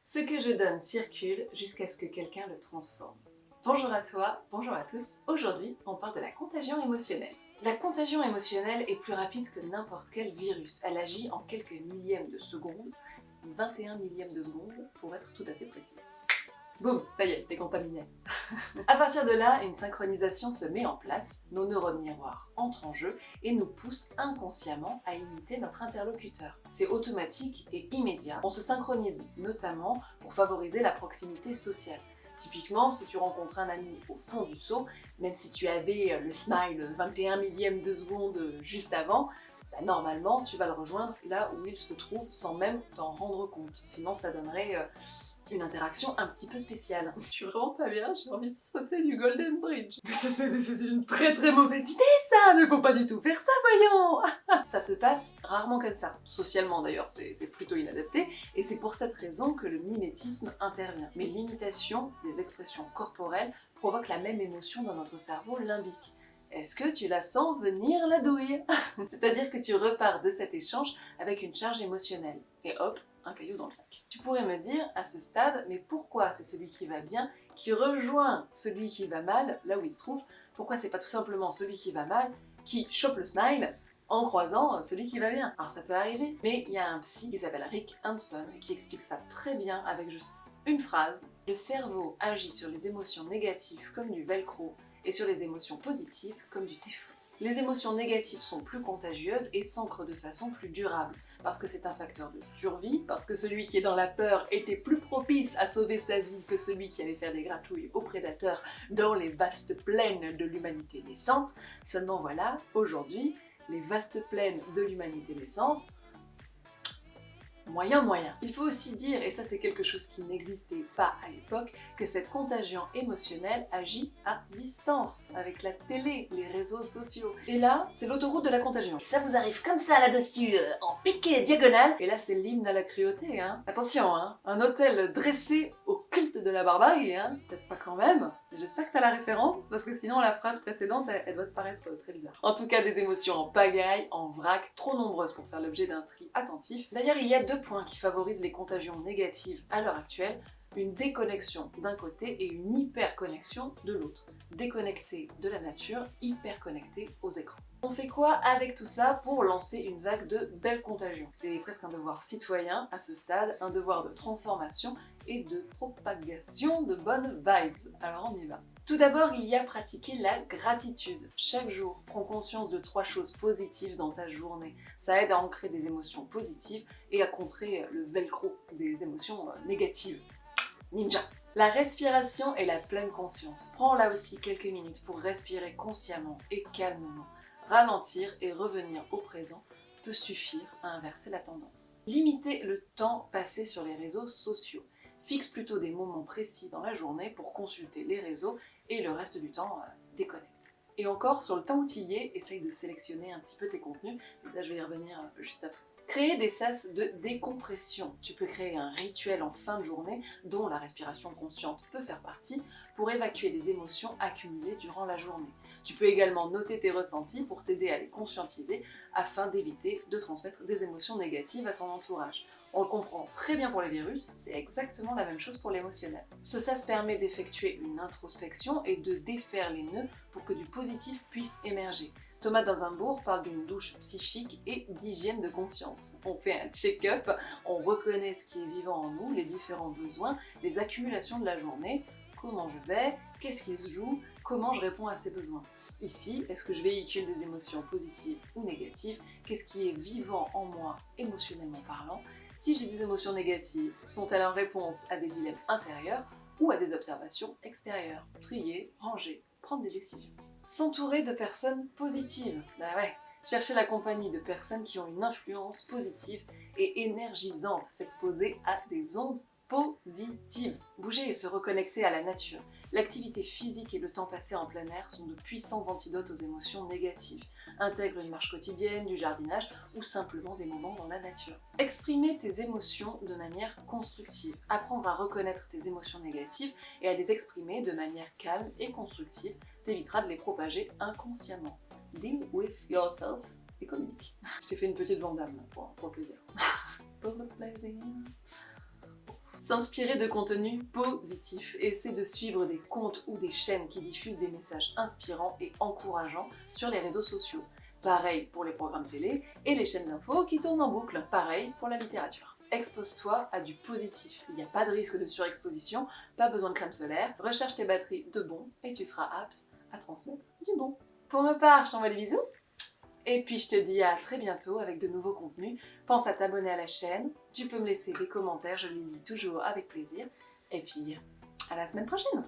Ce que je donne circule jusqu'à ce que quelqu'un le transforme. Bonjour à toi, bonjour à tous. Aujourd'hui, on parle de la contagion émotionnelle. La contagion émotionnelle est plus rapide que n'importe quel virus. Elle agit en quelques millièmes de seconde, 21 millièmes de seconde pour être tout à fait précise. Boum, ça y est, t'es contaminé. À partir de là, une synchronisation se met en place, nos neurones miroirs entrent en jeu et nous poussent inconsciemment à imiter notre interlocuteur. C'est automatique et immédiat. On se synchronise notamment pour favoriser la proximité sociale. Typiquement, si tu rencontres un ami au fond du seau, même si tu avais le smile 21 millième de seconde juste avant, normalement tu vas le rejoindre là où il se trouve sans même t'en rendre compte. Sinon ça donnerait une interaction un petit peu spéciale. Je suis vraiment pas bien, j'ai envie de sauter du Golden Bridge. Mais c'est une très mauvaise idée ça, mais faut pas du tout faire ça, voyons. Ça se passe rarement comme ça. Socialement d'ailleurs, c'est plutôt inadapté, et c'est pour cette raison que le mimétisme intervient. Mais l'imitation des expressions corporelles provoque la même émotion dans notre cerveau limbique. Est-ce que tu la sens venir la douille? C'est-à-dire que tu repars de cet échange avec une charge émotionnelle. Et hop, un caillou dans le sac. Tu pourrais me dire à ce stade, mais pourquoi c'est celui qui va bien qui rejoint celui qui va mal là où il se trouve? Pourquoi c'est pas tout simplement celui qui va mal qui chope le smile en croisant celui qui va bien? Alors ça peut arriver, mais il y a un psy qui s'appelle Rick Hanson qui explique ça très bien avec juste une phrase. Le cerveau agit sur les émotions négatives comme du velcro et sur les émotions positives comme du téflon. Les émotions négatives sont plus contagieuses et s'ancrent de façon plus durable, parce que c'est un facteur de survie, parce que celui qui est dans la peur était plus propice à sauver sa vie que celui qui allait faire des gratouilles aux prédateurs dans les vastes plaines de l'humanité naissante. Seulement voilà, aujourd'hui, les vastes plaines de l'humanité naissante, moyen. Il faut aussi dire, et ça c'est quelque chose qui n'existait pas à l'époque, que cette contagion émotionnelle agit à distance, avec la télé, les réseaux sociaux. Et là, c'est l'autoroute de la contagion. Et ça vous arrive comme ça là-dessus, en piqué diagonale. Et là c'est l'hymne à la cruauté, hein. Attention, hein, un hôtel dressé au culte de la barbarie, hein. Peut-être pas quand même. J'espère que t'as la référence, parce que sinon la phrase précédente, elle doit te paraître très bizarre. En tout cas, des émotions en pagaille, en vrac, trop nombreuses pour faire l'objet d'un tri attentif. D'ailleurs, il y a deux points qui favorisent les contagions négatives à l'heure actuelle, une déconnexion d'un côté et une hyperconnexion de l'autre. Déconnecté de la nature, hyper connecté aux écrans. On fait quoi avec tout ça pour lancer une vague de belles contagions? C'est presque un devoir citoyen à ce stade, un devoir de transformation et de propagation de bonnes vibes. Alors on y va. Tout d'abord, il y a pratiquer la gratitude. Chaque jour, prends conscience de 3 choses positives dans ta journée. Ça aide à ancrer des émotions positives et à contrer le velcro des émotions négatives. Ninja! La respiration et la pleine conscience. Prends là aussi quelques minutes pour respirer consciemment et calmement. Ralentir et revenir au présent peut suffire à inverser la tendance. Limiter le temps passé sur les réseaux sociaux. Fixe plutôt des moments précis dans la journée pour consulter les réseaux et le reste du temps, déconnecte. Et encore, sur le temps où tu y es, essaye de sélectionner un petit peu tes contenus, et ça je vais y revenir juste après. Créer des sas de décompression. Tu peux créer un rituel en fin de journée, dont la respiration consciente peut faire partie, pour évacuer les émotions accumulées durant la journée. Tu peux également noter tes ressentis pour t'aider à les conscientiser, afin d'éviter de transmettre des émotions négatives à ton entourage. On le comprend très bien pour les virus, c'est exactement la même chose pour l'émotionnel. Ce sas permet d'effectuer une introspection et de défaire les nœuds pour que du positif puisse émerger. Thomas Dansembourg parle d'une douche psychique et d'hygiène de conscience. On fait un check-up, on reconnaît ce qui est vivant en nous, les différents besoins, les accumulations de la journée, comment je vais, qu'est-ce qui se joue, comment je réponds à ces besoins. Ici, est-ce que je véhicule des émotions positives ou négatives? Qu'est-ce qui est vivant en moi, émotionnellement parlant? Si j'ai des émotions négatives, sont-elles en réponse à des dilemmes intérieurs ou à des observations extérieures? Trier, ranger, prendre des décisions. S'entourer de personnes positives. Bah ouais, chercher la compagnie de personnes qui ont une influence positive et énergisante, s'exposer à des ondes positives. Bouger et se reconnecter à la nature. L'activité physique et le temps passé en plein air sont de puissants antidotes aux émotions négatives. Intègre une marche quotidienne, du jardinage ou simplement des moments dans la nature. Exprimer tes émotions de manière constructive. Apprendre à reconnaître tes émotions négatives et à les exprimer de manière calme et constructive t'évitera de les propager inconsciemment. Deal with yourself et communique. Je t'ai fait une petite vandame pour le plaisir. Pour le plaisir. S'inspirer de contenus positifs, essaie de suivre des comptes ou des chaînes qui diffusent des messages inspirants et encourageants sur les réseaux sociaux. Pareil pour les programmes télé et les chaînes d'infos qui tournent en boucle. Pareil pour la littérature. Expose-toi à du positif. Il n'y a pas de risque de surexposition, pas besoin de crème solaire. Recharge tes batteries de bon et tu seras apte à transmettre du bon. Pour ma part, je t'envoie des bisous. Et puis je te dis à très bientôt avec de nouveaux contenus. Pense à t'abonner à la chaîne, tu peux me laisser des commentaires, je les lis toujours avec plaisir. Et puis à la semaine prochaine.